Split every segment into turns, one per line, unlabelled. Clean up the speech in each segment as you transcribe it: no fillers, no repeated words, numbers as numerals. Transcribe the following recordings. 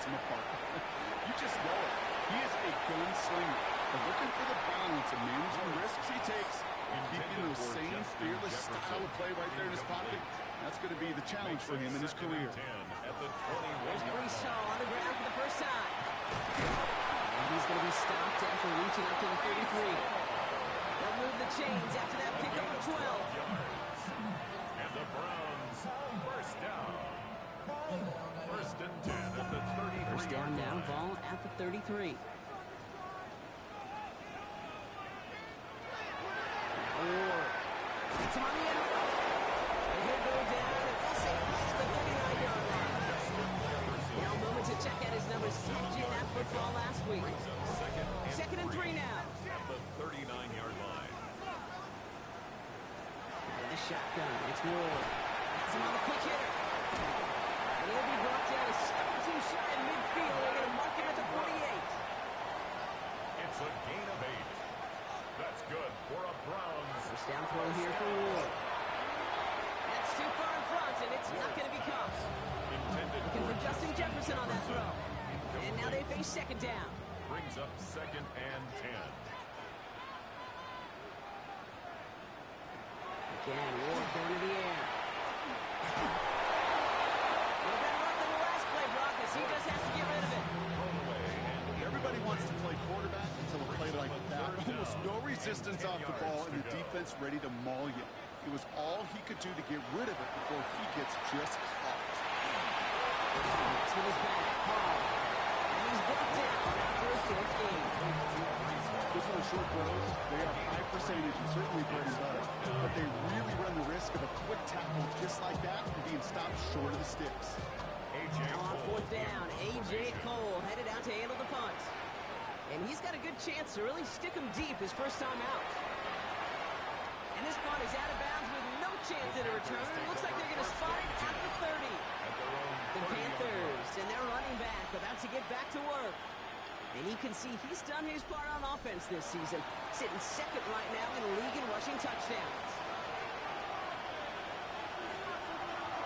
sets him apart. You just know it. He is a gunslinger. But looking for the balance and managing the risks he takes and keeping those same fearless style of play right there in his pocket, that's going to be the challenge for him in his career.
There's Brees Hall on the ground for the first time. And he's going to be stopped after reaching up to the 33. They'll move the chains after that pickup of 12.
And the Browns, first down. First and 10 at the 33.
First down now, ball at the 33. It's on the end. He'll go down, and we'll say right at the 39-yard line. Now a moment to check out his numbers catching that football last week. Second and 3 now.
At the 39-yard line.
With the shotgun, it's Ward. Has him on the quick hitter. And he'll be brought down a step or two shy in midfield. They're going to mark him at the 48.
It's a gain of 8. That's good for a Browns.
First down throw here for Ward. That's too far in front, and it's not going to be caught. Looking for Justin Jefferson on that throw. And now they face second down.
Brings up second and 10.
Again, Ward going to the air. A little better luck than the last play, Brock, as he just has to get rid of it.
Everybody wants to play quarterback until a play like that. Almost no resistance off the ball and the defense ready to maul you. It was all he could do to get rid of it before he gets just caught.
Next with his back, Paul. And he's brought down after a short game.
Those are short throws. They are high percentage and certainly bread and butter. But they really run the risk of a quick tackle just like that and being stopped short of the sticks.
Now on fourth down, A.J. Cole headed out to handle the punt. And he's got a good chance to really stick him deep his first time out. And this punt is out of bounds with no chance at a return. Looks like they're going to spot it at the 30. The Panthers and their running back about to get back to work. And you can see he's done his part on offense this season, sitting second right now in the league in rushing touchdowns.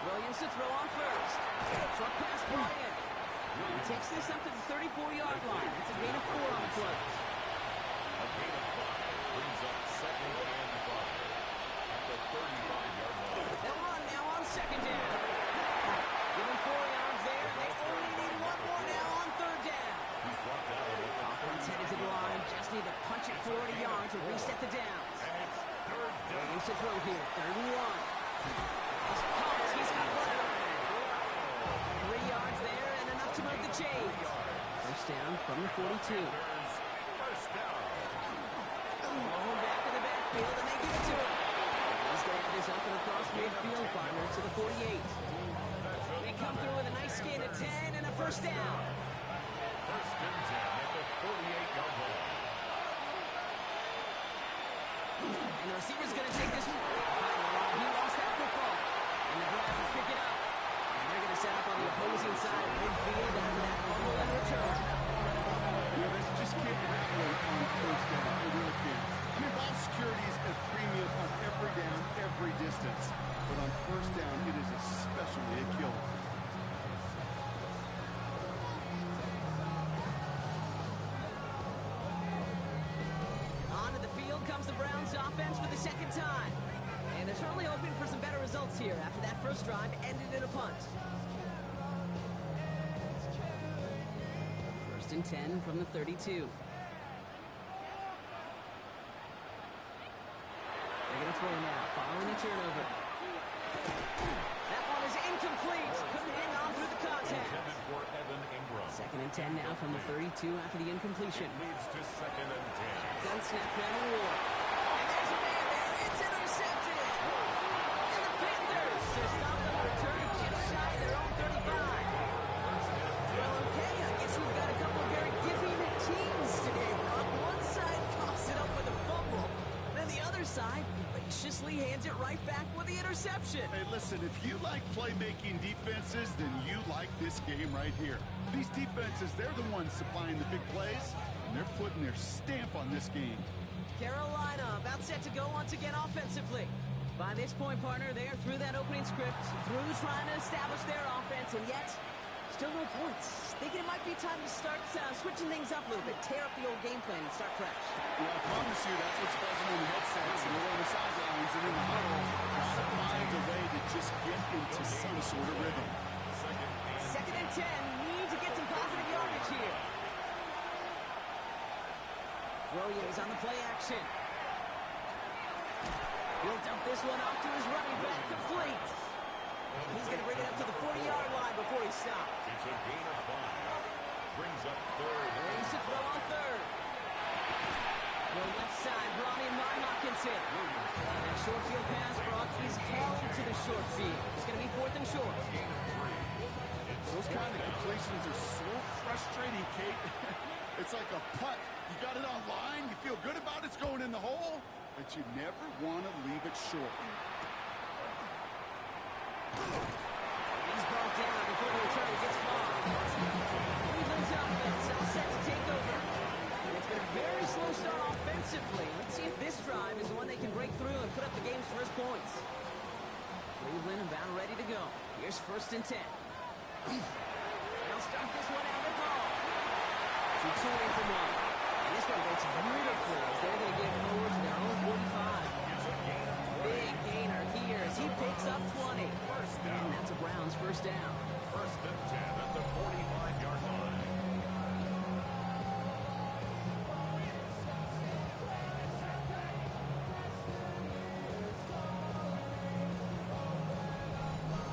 Williams to throw on first. Truck pass Bryant. He takes this up to the 34-yard line. That's a gain of 4 on the play.
A gain of 5 brings up second and 5 at the 35-yard line.
They'll run now on second down. Give him 4 yards there. They only need 1 more now on third down.
He's brought down at the
Offense headed to the line. Just need to punch it 40 yards to reset the downs.
and it's third down.
Williams to throw here. Third and 1. He's pumped. He's got running. 3 yards there and enough to move the chains. First down from the 42.
First down.
Rolling back in the backfield, and they give it to him. He's going to have this up and across midfield, partner, to the 48. They come through with a nice gain of 10 and a first down.
First and 10 at the 48-yard line.
And the receiver's going to take this one. He lost that football. And the Browns pick it up. And they're going to set up on the opposing side of midfield after that fumble and return.
Yeah, this just can't happen on first down. It really can't. I mean, ball security is a premium on every down, every distance. But on first down, it is especially a killer.
Onto the field comes the Browns offense for the second time. And they're certainly hoping for some better results here after that first drive ended in a punt. First and 10 from the 32. They're going to throw now, following the turnover. That one is incomplete. Couldn't hang on through the contact.
Intended for Evan Ingram.
Second and 10 now from the 32 after the incompletion.
Leads to second and 10.
Gun snap down the Ward. And there's a man there. It's intercepted. And the Panthers are stopped on the return just shy of their own 35. Well, okay, I guess we've got a couple of very giving teams today, Rob. One side coughs it up with a fumble. Then the other side graciously hands it right back with the interception.
Hey, listen, if you like playmaking defenses, then you like this game right here. These defenses, they're the ones supplying the big plays, and they're putting their stamp on this game.
Carolina about set to go once again offensively. By this point, partner, they are through that opening script, through trying to establish their offense, and yet, still no points. Thinking it might be time to start switching things up a little bit. Tear up the old game plan and start fresh.
Well, I promise you that's what's buzzing on the headsets and on the sidelines and in the huddle. Gotta find a way to just get into some sort of rhythm.
Second and 10. Need to get some positive yardage here. Williams on the play action. He'll dump this one off to his running back, complete. And he's going to bring it up to the 40-yard line before he stops.
It's a gain of 5. Brings up third.
Ready to throw on third. The left side, Bronny and Hawkinson. That short field pass, Brock, is held to the short field. It's going to be 4th and short.
Those kind of completions are so frustrating, Kate. It's like a putt. You got it on line, you feel good about it's going in the hole, but you never want to leave it short.
He's brought down before the return gets far. Cleveland's offense all set to take over. And it's been a very slow start offensively. Let's see if this drive is the one they can break through and put up the game's first points. Cleveland about ready to go. Here's 1st and 10. They'll start this one out with Hall. 2 away from one. And this one breaks beautifully as they're going to get forward to their own 45. Big gainer here as he picks up 20. And that's a Browns first down.
1st and 10 at the 45-yard line.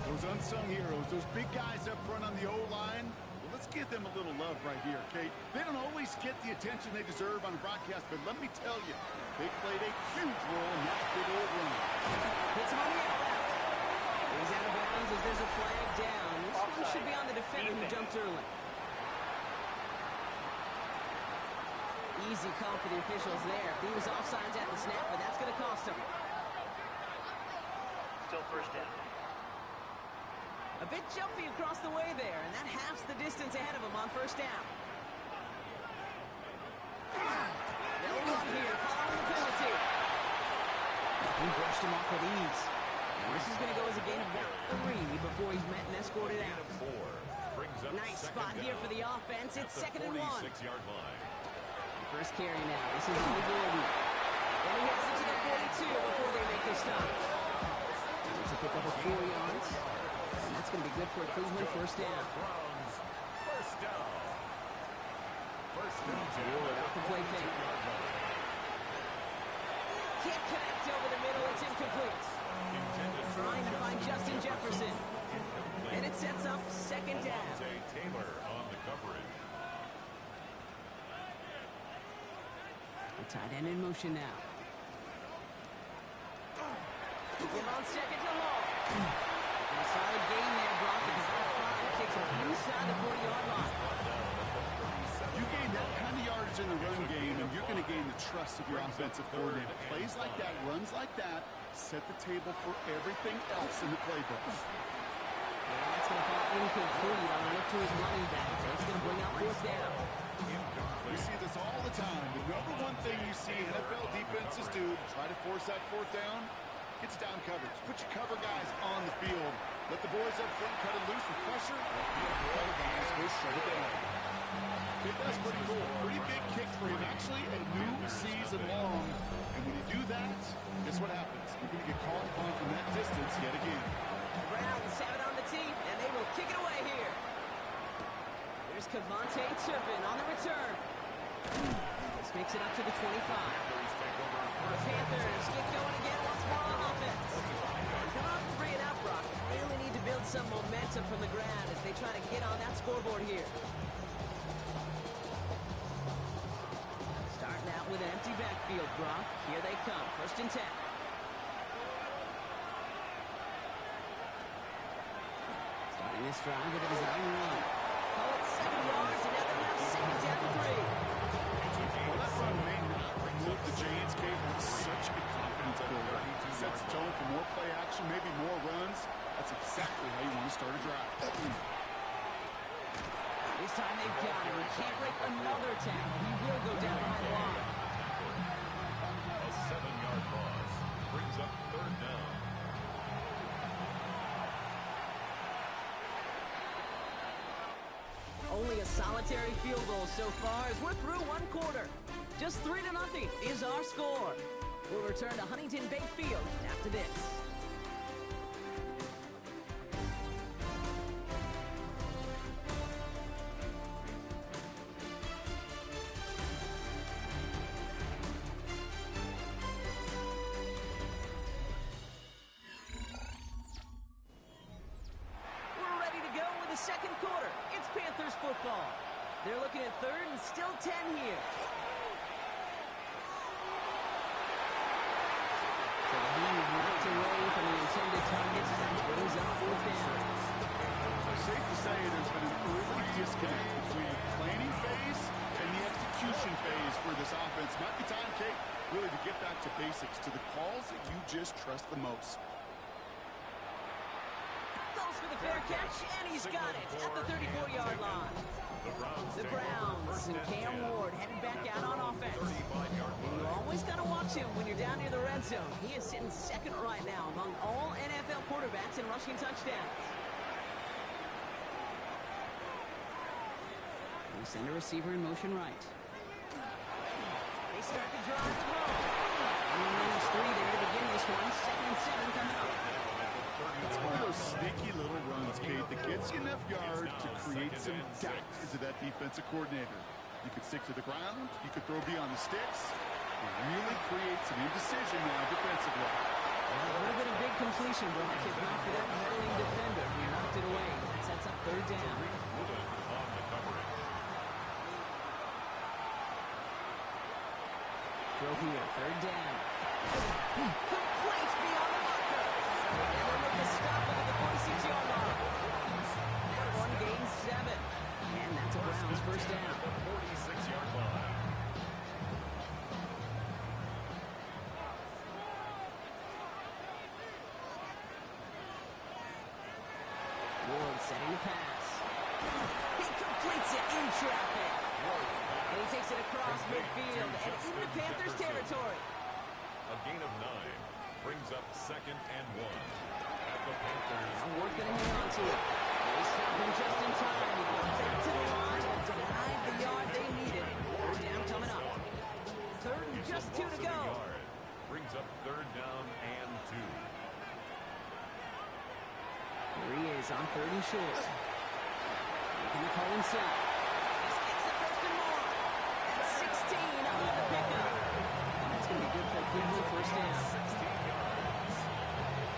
Those unsung heroes, those big guys up front on the O-line, well, let's give them a little love right here, Kate. They don't always get the attention they deserve on a broadcast, but let me tell you, they played a huge role in that big old run.
Hits him on the outlap. He's out of bounds as there's a flag down. This one should be on the defender who jumped early. Easy call for the officials there. He was offsides at the snap, but that's going to cost him.
Still first down.
A bit jumpy across the way there, and that halves the distance ahead of him on first down. They'll run here, following the penalty. He brushed him off with ease. And this is going to go as a gain of about 3 before he's met and escorted out.
4. Brings up
Nice spot here for the offense. It's 2nd and 1.
46-yard line.
First carry now. This is on Gordon. And he has it to the 42 before they make the stop. It's a pick up of 4 yards. And that's going to be good for a Cleveland first down.
Browns first down. First down.
Off the play fake. Can't connect over the middle. It's incomplete. Trying to find Justin Jefferson. And it sets up 2nd down.
Taylor on the coverage.
The tight end in motion now. Give on 2nd to Hall. And a solid gain there, Brock, because that 5 takes him inside the 40-yard line.
You gain that kind of yardage in the run game, and you're going to gain the trust of your offensive coordinator. Plays like that, runs like that, set the table for everything else in the playbook.
And that's going to fall incomplete on a look to his running back. So it's going to bring out 4th down.
We see this all the time. The number one thing you see NFL defenses do to try to force that 4th down, it's down coverage. Put your cover guys on the field. Let the boys up front cut it loose with pressure. The cover guys go shut it down. I think that's pretty cool. Pretty big kick for him. Actually, a new season long. And when you do that, guess what happens? You're going to get called upon from that distance yet again.
The Browns have it on the tee, and they will kick it away here. There's Kevontae Turpin on the return. This makes it up to the 25. The Panthers get going again once more on offense. Come on, bring it out, Brock. Really need to build some momentum from the ground as they try to get on that scoreboard here. Starting out with an empty backfield, Brock. Here they come. 1st and 10. Starting this drive with a design run. Call it 7 yards, and now they're now 2nd down and 3.
Well, that run may not remove the Giants, Kate. That's such a confidence builder. Sets the tone for more play action, maybe more runs. That's exactly how you want to start a drive.
This time they've got him. He can't break another tackle. He will go down by the line.
A 7-yard loss. Brings up 3rd down.
Only a solitary field goal so far as we're through one quarter. Just 3-0 is our score. We'll return to Huntington Bank Field after this. We're ready to go with the second quarter. It's Panthers football. They're looking at third and still 10 here. So the lead knocked away from the intended targets. Brings up fourth down.
Safe to say there's been an early disconnect between the planning phase and the execution phase for this offense. Might be time, Kate, really to get back to basics, to the calls that you just trust the most.
Goes for the fair catch, and he's got it at the 34-yard line. The Browns and Cam Ward headed back out on offense. And you always got to watch him when you're down near the red zone. He is sitting second right now among all NFL quarterbacks in rushing touchdowns. We send a receiver in motion right. They start to drive the ball. And minus 3 there to begin this one. 2nd and 7 coming up.
It's one of those sneaky little runs, Kate, that gets you enough yards to create some doubt into that defensive coordinator. You could stick to the ground, you could throw beyond the sticks, and really create some indecision now defensively.
Well, it would have been a big completion, Brock, if not for that meddling defender who knocked it away. That sets up third down. Throw here, third down. Complete beyond the marker. And they'll make a stop at the 46-yard line. That one gains 7. And that's a Browns first down.
46-yard line.
Ward setting the pass. He completes it in traffic. And he takes it across midfield and into Panthers territory.
A gain of 9 brings up 2nd and 1. At the Panthers.
Now Ward going to hang on to it. They stop him just in time. He goes back to the line and denied the yard they needed. Third down coming up. Third and just 2 to go.
Brings up 3rd down and 2.
Here he is on 3rd and short. Going to call himself. This gets the first and more. That's 16 on the pickup. And that's going to be good for a Cleveland first down.
16 yards.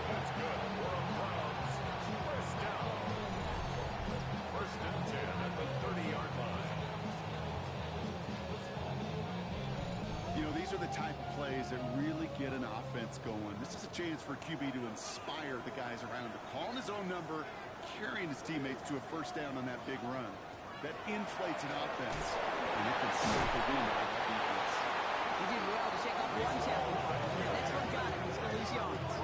That's good for a Browns first down. 1st and 10 at the 30-yard line.
You know, these are the type of plays that really get an offense going. This is a chance for QB to inspire the guys around him. Calling his own number, carrying his teammates to a first down on that big run. That inflates an offense, and it can sink the wind out of that defense.
He did well to shake off one tackle. The next one got him. He's going to lose yards.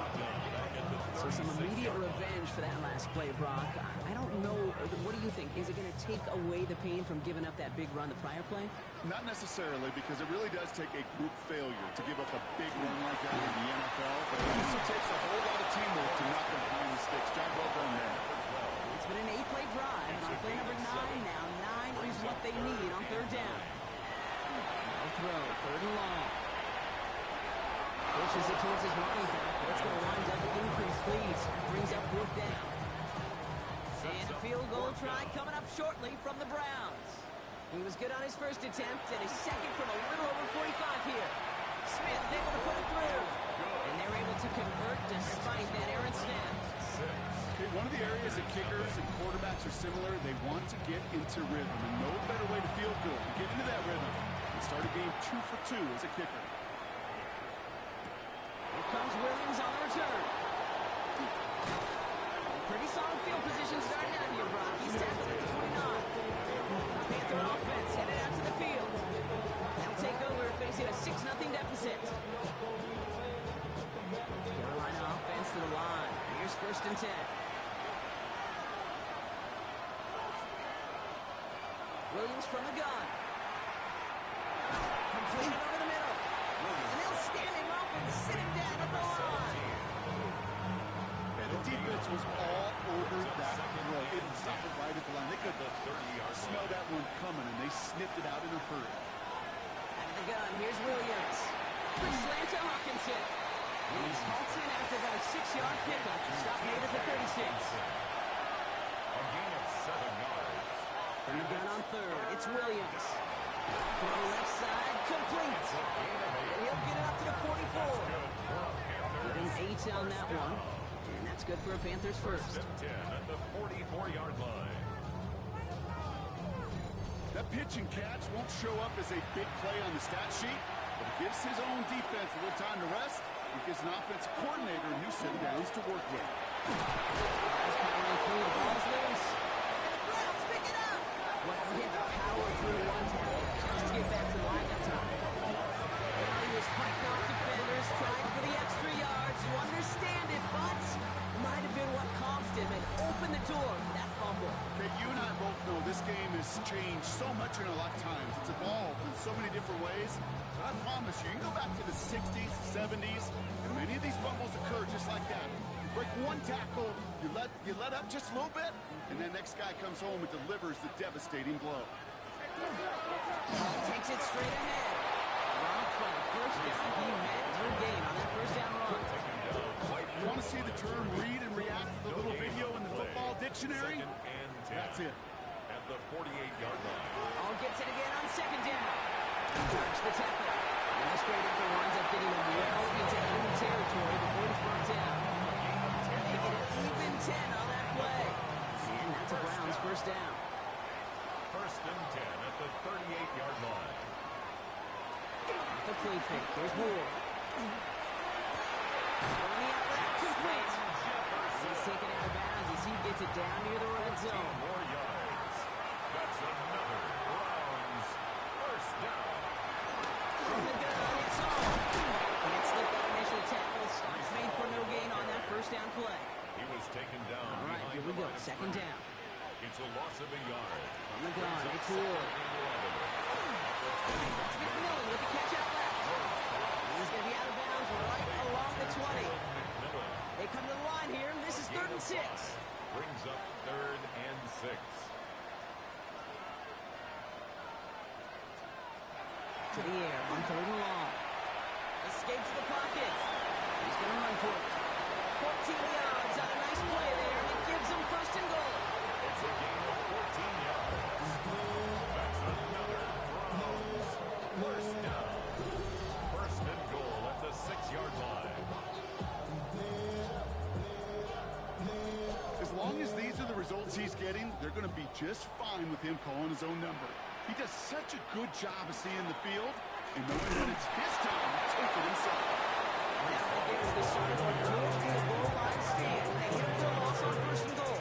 So some immediate revenge for that last play, Brock. I don't know. What do you think? Is it going to take away the pain from giving up that big run the prior play?
Not necessarily, because it really does take a group failure to give up a big run like that in the NFL. But it also takes a whole lot of teamwork to knock them behind the sticks. Job well done there.
It's been an 8-play drive, and on play number 9 now, 9 is what they need on third down. No throw, 3rd and long. Pushes it towards his running back, but it's going to wind up incomplete. Brings up 4th down. And a field goal try coming up shortly from the Browns. He was good on his first attempt, and his second from a little over 45 here. Smith able to put it through. And they're able to convert despite that errant snap.
Okay, one of the areas that kickers and quarterbacks are similar, they want to get into rhythm. And no better way to feel good to get into that rhythm and start a game 2 for 2 as a kicker.
Here comes Williams on the return. Pretty solid field position starting out here, Brock. He's tackled at the 29. Panther offense headed out to the field. They'll take over facing a 6-0 deficit. Carolina offense to the line. Here's 1st and 10. Williams from the gun. Completed over the middle. And they'll stand him up and sit him down at the line.
And The defense was all over that throw. It didn't stop it right at the line. They could smell that one coming, and they sniffed it out in a hurry.
Out of the gun, here's Williams. Quick slant to Hawkinson. And he's halted after about a 6-yard pickup. Stop made at the 36.
A gain of 7 yards.
From the gun on third, it's Williams. Throw left side, complete. And he'll get it up to the 44. Give him 8 on that one. And that's good for a Panthers first.
10 at the 44-yard line.
That pitch and catch won't show up as a big play on the stat sheet, but it gives his own defense a little time to rest. It gives an offensive coordinator a new set of downs to work with.
Powering through, the ball's loose. And the Browns pick it up. Well, he had to power through one tackle just to get back to the line that time. Well, he was fighting off defenders, trying for the extra yards. You understand it, but might have been what cost him and opened the door for that fumble.
Okay, you and I both know this game has changed so much in our lifetimes. It's evolved in so many different ways. But I promise you, you can go back to the 60s, 70s, and many of these fumbles occur just like that. You break one tackle, you let up just a little bit, and then next guy comes home and delivers the devastating blow.
Takes it straight ahead. Wrong play. First down. He met no gain on that first down run.
You want to see the term read and react to the little video in the football dictionary? That's it.
At the 48-yard line.
All gets it again on second down. Dodge the tackle. And this great effort winds up getting them well into enemy territory before he's brought down. They get an even 10 on that play. And that's a Browns first down.
First and 10 at the 38-yard line.
Off the play fake. Here's Moore. On the outlet, complete. He's taken out of bounds as he gets it down near the red zone.
More yards. That's another Browns first down.
From the gun, it's on. Can't slip that initial tackle. Stops made for no gain on that first down play.
He was taken down.
All right, here we go. Second down.
It's a loss of a yard.
From the gun, it's Ward. It's McMillan with the catch out left. He's going to be out of bounds right along the 20. They come to the line here. This is 3rd and 6.
Brings up 3rd and 6.
To the air on 3rd and long. Escapes the pocket. He's going to run for it. 14 yards on a nice play there. And it gives him 1st and goal.
It's a gain of 14 yards. That's another Browns first down. 1st and goal at the 6-yard line.
As long as these are the results he's getting, they're going to be just fine with him calling his own number. He does such a good job of seeing the field and knowing when it's his time to take it himself.
Now there's the start of a good goal line stand. They hit him for a loss on 1st and goal.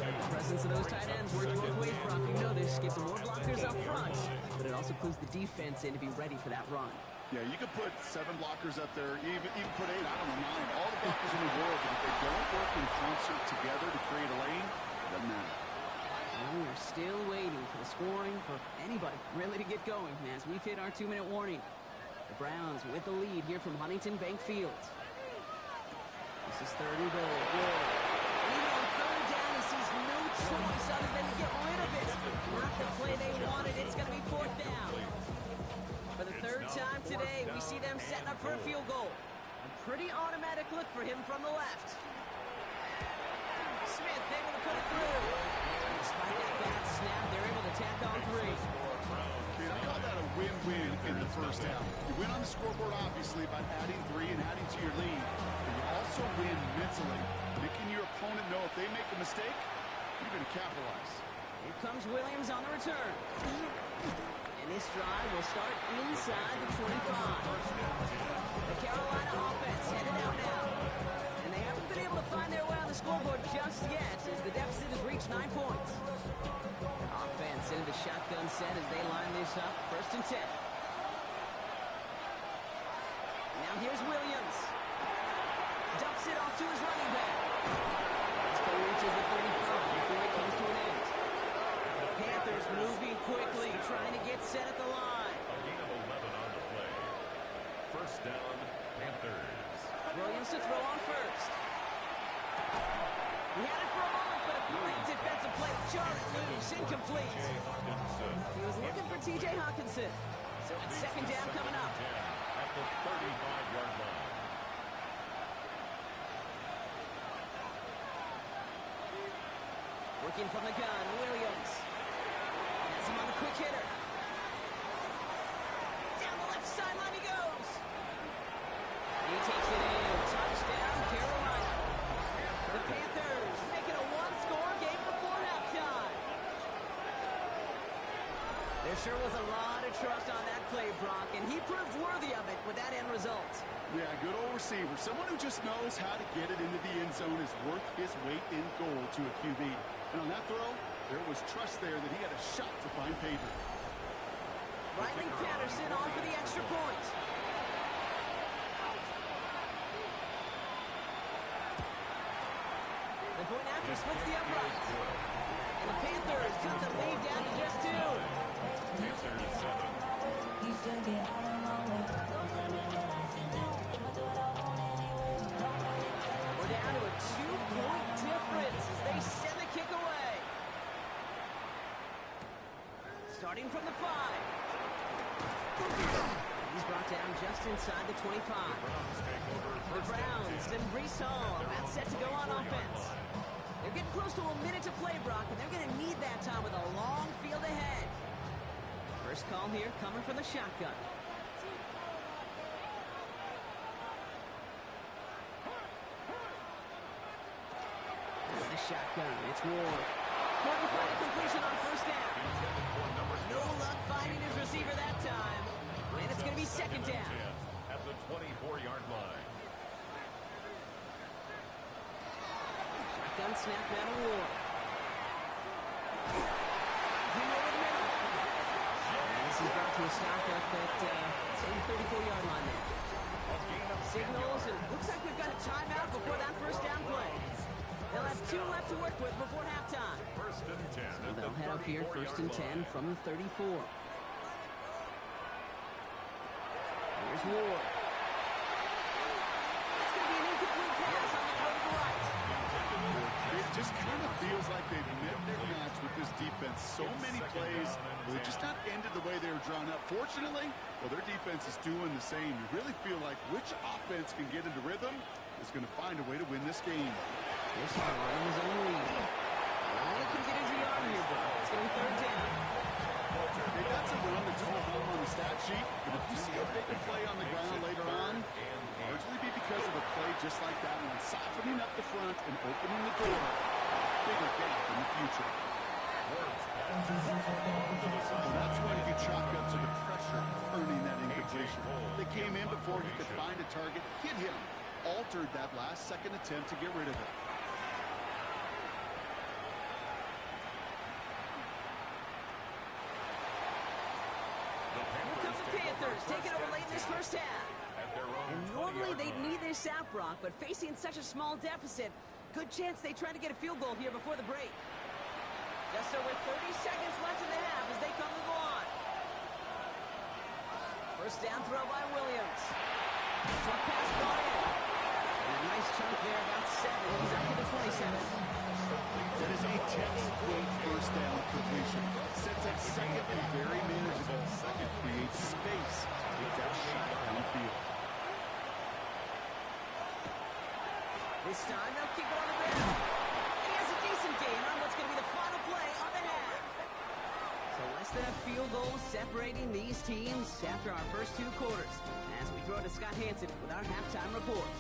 The presence of those tight ends works both ways, Brock. You know this. Gives them more blockers up front, but it also clues the defense in to be ready for that run.
Yeah, you could put 7 blockers up there, even put 8, I don't know, 9, all the blockers in the world, but if they don't work in concert together to create a lane, it doesn't matter.
And we're still waiting for the scoring for anybody really to get going as we've hit our 2-minute warning. The Browns with the lead here from Huntington Bank Field. This is 3rd and goal. Ward. And even on 3rd down, he sees no choice other than to get rid of it. Not the play they wanted. It's going to be 4th down. For the 3rd time today, we see them setting up for a field goal. A pretty automatic look for him from the left. Smith able to put it through. And despite that bad snap, they're able to tack on 3.
Okay, I call that a win-win in the first half. You win on the scoreboard, obviously, by adding 3 and adding to your lead. But you also win mentally, making your opponent know if they make a mistake, you're going to capitalize.
Here comes Williams on the return. And this drive will start inside the 25. The Carolina offense headed out now. And they haven't been able to find their way on the scoreboard just yet as the deficit has reached 9 points. Offense into the shotgun set as they line this up. 1st and 10. Now here's Williams. Dumps it off to his running back. This play reaches the 35 before it comes to an end. Panthers moving quickly, trying to get set at the line.
A gain of 11 on the play. First down, Panthers.
Williams to throw on 1st. T.J. Hawkinson. So it's second down coming up.
At the 35-yard line.
Working from the gun, Williams. Has him on the quick hitter. Down the left sideline he goes. He takes it in. Touchdown, Carolina. The Panthers make it a one-score game before halftime. There sure was a lot of trust on that play, Brock, and he proved worthy of it with that end result.
Yeah, good old receiver. Someone who just knows how to get it into the end zone is worth his weight in gold to a QB. And on that throw, there was trust there that he had a shot to find pavement.
Riley Patterson on for the extra point. The point after splits the uprights. And the Panthers cut the lead down to just 2. We're down to a 2-point difference as they send the kick away. Starting from the 5. He's brought down just inside the 25. The Browns and Brees Hall about set to go on offense. They're getting close to a minute to play, Brock, and they're going to need that time with a long field ahead. First call here coming from the shotgun. The shotgun, it's Ward. Couldn't find a completion on first down. No luck finding his receiver that time. And it's going to be second down.
At the 24-yard line.
Shotgun snap out of Ward. Zoom over the middle. And this is brought to a stop up at the 34-yard line there. Signals, and looks like we've got a timeout before that first down play. They'll have 2 left to work with before halftime.
First and 10.
So they'll head up here, first and 10 from the 34. Here's Ward. It's going to be an incomplete pass on the play to the right.
It just kind of feels like they've met their match with this defense. So many plays, they're just not ended the way they were drawn up. Fortunately, well, their defense is doing the same. You really feel like which offense can get into rhythm is going to find a way to win this game.
Here's Harlow in his own lead. All he can get is a yard here, bro. It's going to be third down.
They got some run that's home on the stat sheet, but if you see a bigger play on the ground later on, largely be because of a play just like that one, softening up the front and opening the door. Bigger gap in the future. Well, that's when you chalk up to the pressure, earning that incompletion. They came in before he could find a target, hit him, altered that last-second attempt to get rid of it.
Here comes the Panthers, taking over late in this first half. And normally they'd need this out, Brock, but facing such a small deficit, good chance they try to get a field goal here before the break. Just over 30 seconds left in the half as they come to the line. First down throw by Williams. Tough pass brought in. And a nice chunk there, about 7. He's up to the 27.
That is a textbook first down completion. Sets up second and very manageable. Second creates space to take that shot downfield.
This time they'll keep it on the ground. And he has a decent gain on what's going to be the final play of the half. So less than a field goal separating these teams after our first 2 quarters. As we throw to Scott Hansen with our halftime report.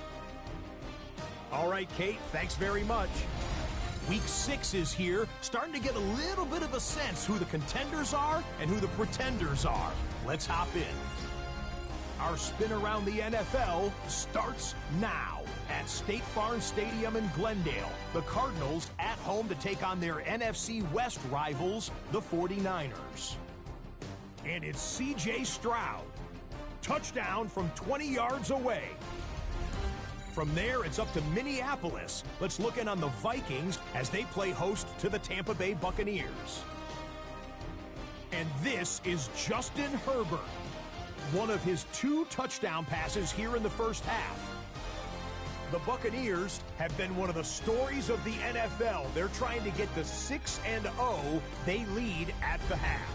All right, Kate, thanks very much. Week 6 is here, starting to get a little bit of a sense who the contenders are and who the pretenders are. Let's hop in. Our spin around the NFL starts now at State Farm Stadium in Glendale. The Cardinals at home to take on their NFC West rivals, the 49ers. And it's C.J. Stroud. Touchdown from 20 yards away. From there, it's up to Minneapolis. Let's look in on the Vikings as they play host to the Tampa Bay Buccaneers. And this is Justin Herbert. One of his 2 touchdown passes here in the first half. The Buccaneers have been one of the stories of the NFL. They're trying to get to 6-0. They lead at the half.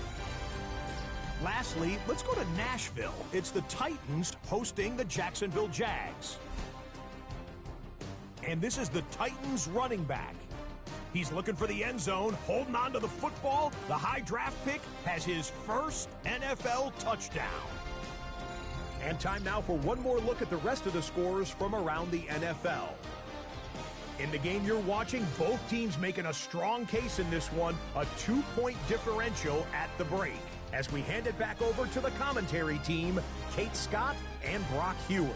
Lastly, let's go to Nashville. It's the Titans hosting the Jacksonville Jags. And this is the Titans running back. He's looking for the end zone, holding on to the football. The high draft pick has his first NFL touchdown. And time now for one more look at the rest of the scores from around the NFL. In the game you're watching, both teams making a strong case in this one, a 2-point differential at the break. As we hand it back over to the commentary team, Kate Scott and Brock Hewer.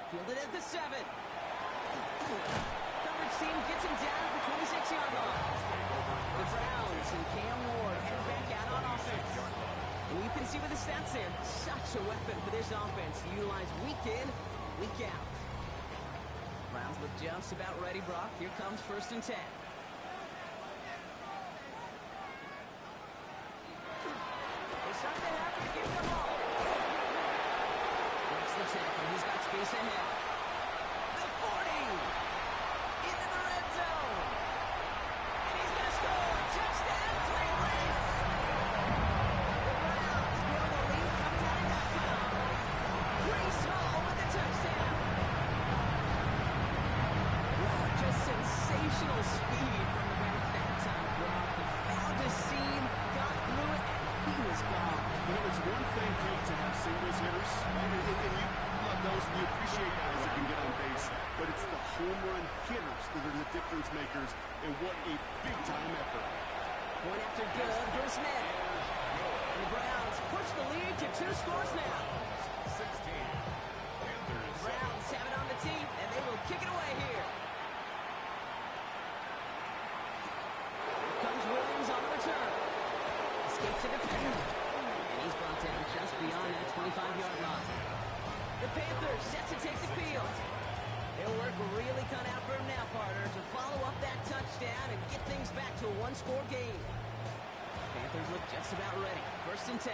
Fielded at the 7. Coverage team gets him down at the 26-yard line. The Browns and Cam Ward head back out on offense. And you can see with the stats there, such a weapon for this offense to utilize week in, week out. Browns look just about ready, Brock. Here comes 1st and 10. There's something happening to give them all. The tackle. He's got space ahead. The 40. Into the red zone. And he's going to score. Touchdown, Cleveland. The Browns build a lead coming out of halftime. Breece Hall with the touchdown. Wow, just sensational speed from the back that time, Brock. He found a seam, got through it, and he was gone.
You know, it's one thing, Kate, to have singles hitters, and you love those, and you appreciate guys that can get on base, but it's the home run hitters that are the difference makers, and what a big-time effort.
Point after good for Smith. And the Browns push the lead to 2 scores now.
16. Panthers.
Browns have it on the tee, and they will kick it away here. Here comes Williams on the return. Escapes the defender. And he's brought down just beyond that 25-yard line. The Panthers set to take the field. Their work really cut out for him now, partner, to follow up that touchdown and get things back to a 1-score game. Panthers look just about ready. 1st and 10.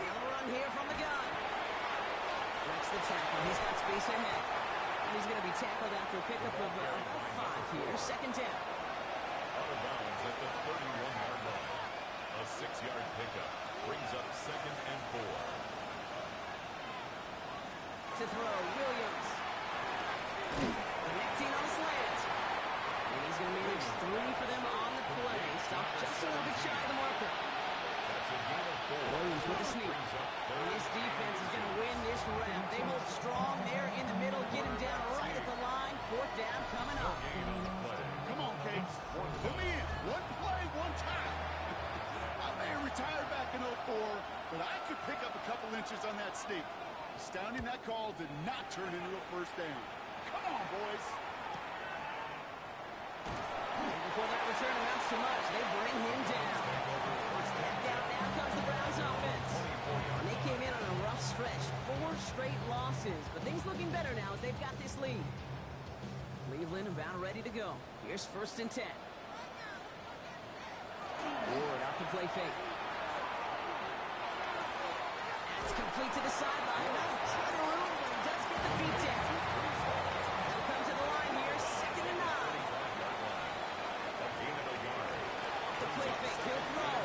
Now a run here from the gun. Breaks the tackle. He's got space ahead. And he's going to be tackled after a pickup of about 5 here. 2nd down.
Out of bounds at the 31-yard line. A 6-yard pickup brings up 2nd and 4.
To throw, Williams. Connecting on a slant. And he's going to manage 3 for them on the play. Stopped just a little bit shy of the marker.
That's a gain of 4.
Williams with the sneak. And this defense is going to win this round. They hold strong there in the middle. Get him down right at the line. 4th down coming up.
Come on, Kate. Put me in. One play, one time. I may have retired back in 04, but I could pick up a couple inches on that sneak. Astounding that call did not turn into a 1st down. Come on, boys.
And before that return amounts to much, they bring him down. Back out now comes the Browns offense. And they came in on a rough stretch. 4 straight losses. But things looking better now as they've got this lead. Cleveland about ready to go. Here's 1st and 10. Ward off the play fake. That's complete to the sideline. Not a ton of room, but he does get the feet down. They'll come to the line here. 2nd and 9.
A gain of a yard.
The play fake. He'll throw.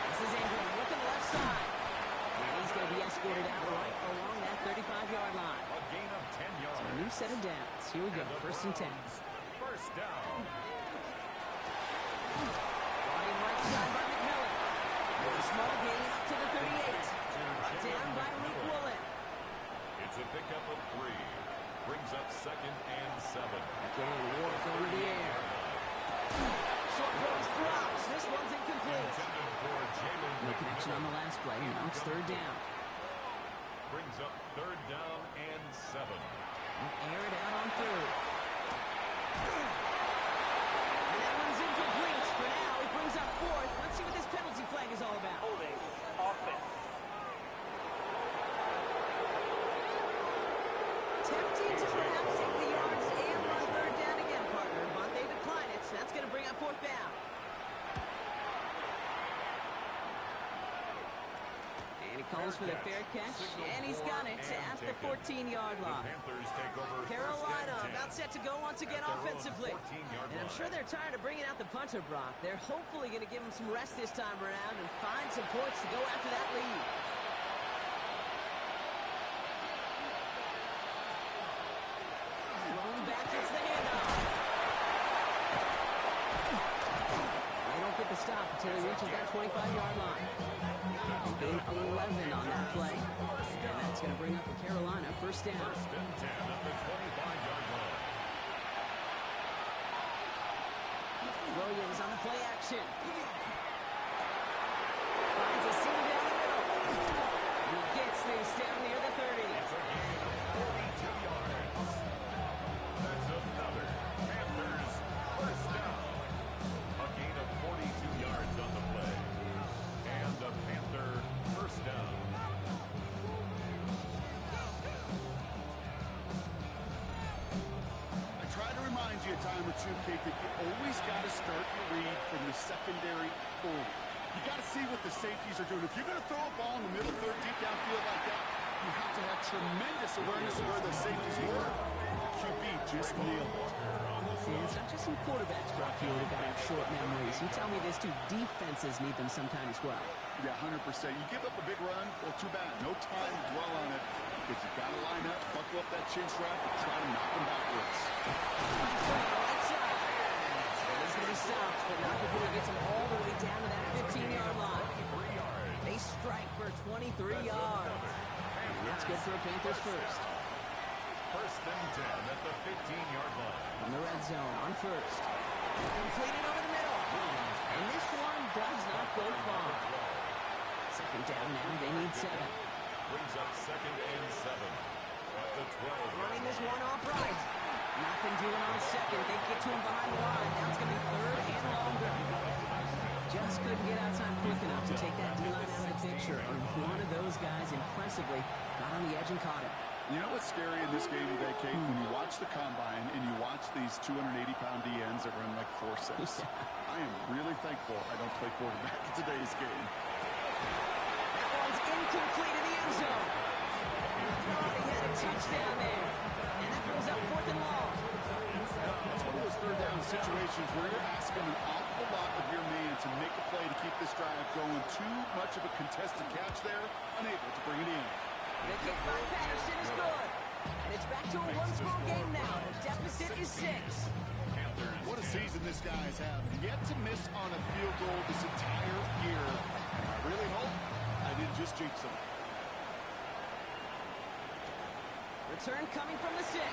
This is Ingram looking left side. And he's going to be escorted out right along that 35-yard line.
A gain of 10 yards.
So a new set of downs. Here we go. 1st and 10.
1st down.
Brought in right side by McMillan. With a small gain up to the 38. connection on the last play. Now it's third down.
Brings up third down and 7.
Air it out on third. And that one's incomplete. For now, it brings up fourth. Let's see what this penalty flag is all about.
Holding offense.
Tempting to perhaps take the yards and run third down again, partner, but they decline it. So that's going to bring up fourth down. And he calls for the fair catch, and he's got it at the 14-yard line.
Panthers take over
Carolina about set to go once again offensively. And I'm sure they're tired of bringing out the punter, Brock. They're hopefully going to give him some rest this time around and find some points to go after that lead. Rolling back, gets the handoff. They don't get the stop until he reaches that 25-yard line. Gain 11 on that play. And that's going to bring up the Carolina first down.
First and 10 at the 25-yard line.
Williams on the play action. Finds a seam down the middle. He gets this down near the 30.
It's a gain of 42 yards. That's another Panthers first down. A gain of 42 yards on the play. And a Panther first down.
I try to remind you a time or two, Kate, that you always got to start your read from the secondary forward. You got to see what the safeties are doing. If you're going to throw a ball in the middle third, deep downfield like that, you have to have tremendous awareness of where the safeties were. QB just nailed it.
And it's not just some quarterbacks, Brock, here who got to have short memories. You tell me this too, defenses need them sometime as well.
Yeah, 100%. You give up a big run, well, too bad. No time to dwell on it because you've got to line up, buckle up that chin strap, and try to knock them backwards.
Right side. And he's going to be stopped, but not before he gets him all the way down to that 15-yard line. They strike for 23 yards. And that's good for a Panthers first.
First and 10 at the 15-yard line.
From the red zone on first. Completed over the middle. And this one does not go far. Second down now, they need 7.
Brings up second and 7 at the 12.
Running this one off right. Nothing doing on second. They get to him behind the line. Now it's going to be third and longer. Just couldn't get outside quick enough to take that D-line out of the picture. And one of those guys impressively got on the edge and caught it.
You know what's scary in this game today, Kate? When you watch the combine and you watch these 280-pound DNs that run like 4.6. I am really thankful I don't play quarterback in today's game.
That one's incomplete in the end zone. Thought he had a touchdown there. And that brings up fourth and long.
It's one of those third down situations where you're asking an awful lot of your man to make a play to keep this drive going. Too much of a contested catch there, unable to bring it in.
The kick by Patterson is good. And it's back to a one-score game now. The deficit is 6.
What a season this guy's had. Yet to miss on a field goal this entire year. And I really hope I didn't just jinx him.
Return coming from the 6.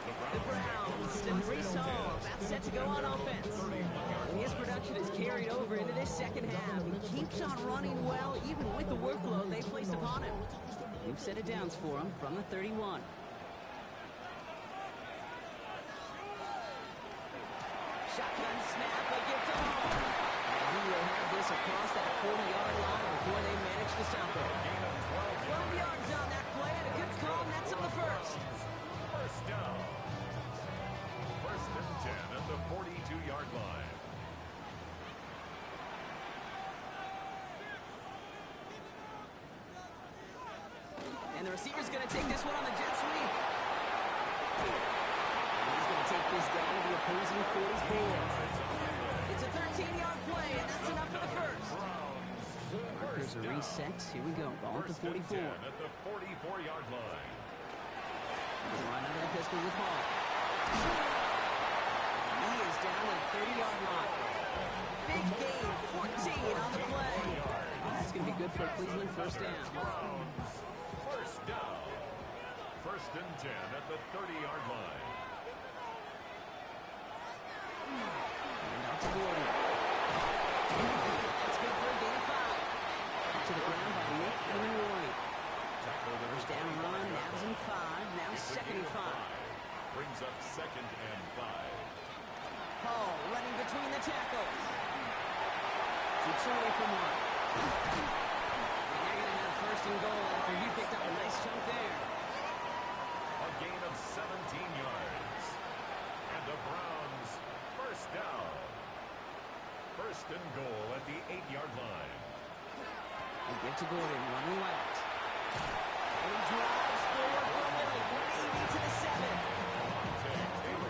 The Browns and Reese Hall about set to go on offense. And his production is carried over into this second half. He keeps on running well, even with the workload they placed upon him. We've set it downs for him from the 31. Shotgun snap, a gift to Hall. And he will have this across that 40-yard line before they manage to stop him. 12 yards on that play, and a good call, and that's on the first.
First down. First and 10 at the 42-yard line.
And the receiver's going to take this one on the jet sweep. And he's going to take this down to the opposing 44. It's a 13-yard play, and that's enough for the first. Markers are reset. Here we go. Ball at the 44.
At the 44-yard line.
Run out of the pistol with Hall. He is down at the 30-yard line. Big gain, 14 on the play. That's going to be good for a Cleveland first down.
First down. First and 10 at the 30-yard line.
And out to Gordon. steps away from one. And they're going to have first and goal after he picked up a nice chunk there.
A gain of 17 yards. And the Browns first down. First and goal at the 8-yard line.
They give to Gordon, running left. And he drives forward for a little, maybe to the 7.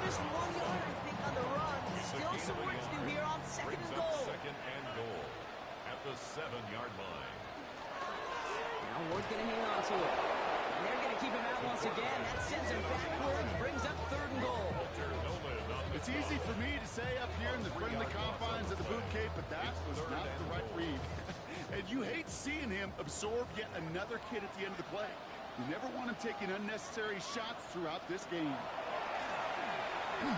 Just 1 yard, I think, on the run. Still some work to do here on second and goal.
Second and goal at the 7-yard line.
Now Ward's going to hang on to it. And they're going to keep him out once again. That sends him backwards, brings up third and goal.
It's easy for me to say up here in the friendly confines of the boot cape, but that was not the right read. And you hate seeing him absorb yet another hit at the end of the play. You never want him taking unnecessary shots throughout this game.
And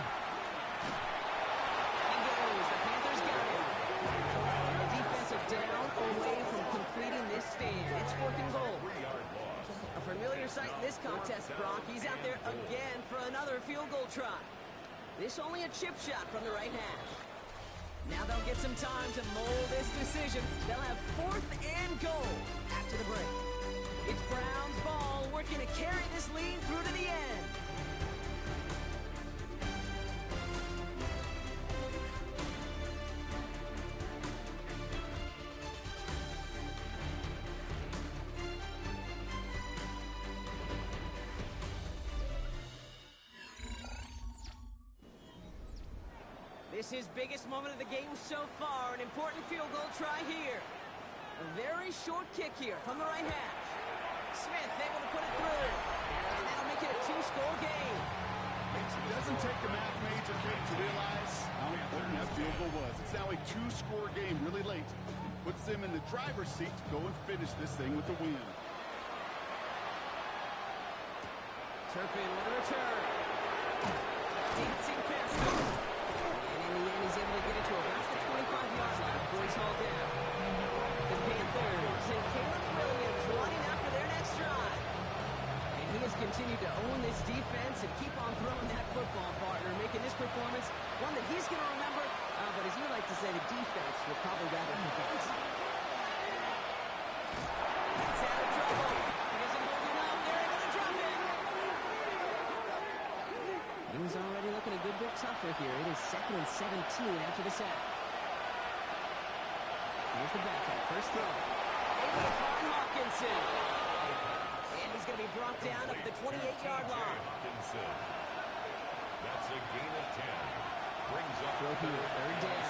goes. The Panthers got him. And the defensive down away from completing this stand. It's fourth and goal. A familiar sight in this contest, Brock. He's out there again for another field goal try. This only a chip shot from the right hash. Now they'll get some time to mold this decision. They'll have fourth and goal after the break. It's Browns ball, working to carry this lead through to the end. This is biggest moment of the game so far. An important field goal try here. A very short kick here from the right hash. Smith able to put it through. And that'll make it a two-score game.
It doesn't take a math major, Kate, to realize how important that field goal was. It's now a two-score game really late. Puts them in the driver's seat to go and finish this thing with the win.
Turpin with a return. Dancing past him. In the end, he's able to get it to about the 25-yard line before he's hauled down. The Panthers and Caleb Williams running after their next drive. And he has continued to own this defense and keep on throwing that football, partner, making this performance one that he's going to remember, but as you like to say, the defense will probably rather forget. That's out of trouble. It isn't holding up. They're able to drop it. Things already looking a good bit tougher here. It is 2nd and 17 after the sack. Here's the backup. First throw. Able to find Hawkinson. And he's going to be brought down up at the 28-yard line.
Hawkinson. That's a gain of 10. Brings up
throw here. Third down.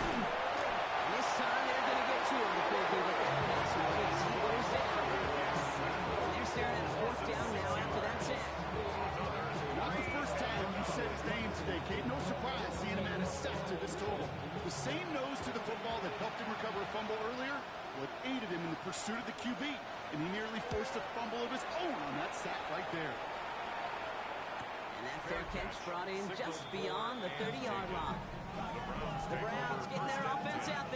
And this time they're going to get to him before he can get that pass away as he goes down. And they're staring at a fourth down now after that sack.
Not the first time you said his name today, Kate. No surprise seeing him add a sack to this total. The same nose to the football that helped him recover a fumble earlier, what aided him in the pursuit of the QB. And he nearly forced a fumble of his own on that sack right there.
And that fair catch brought in just beyond the 30-yard line. The Browns getting their offense out there.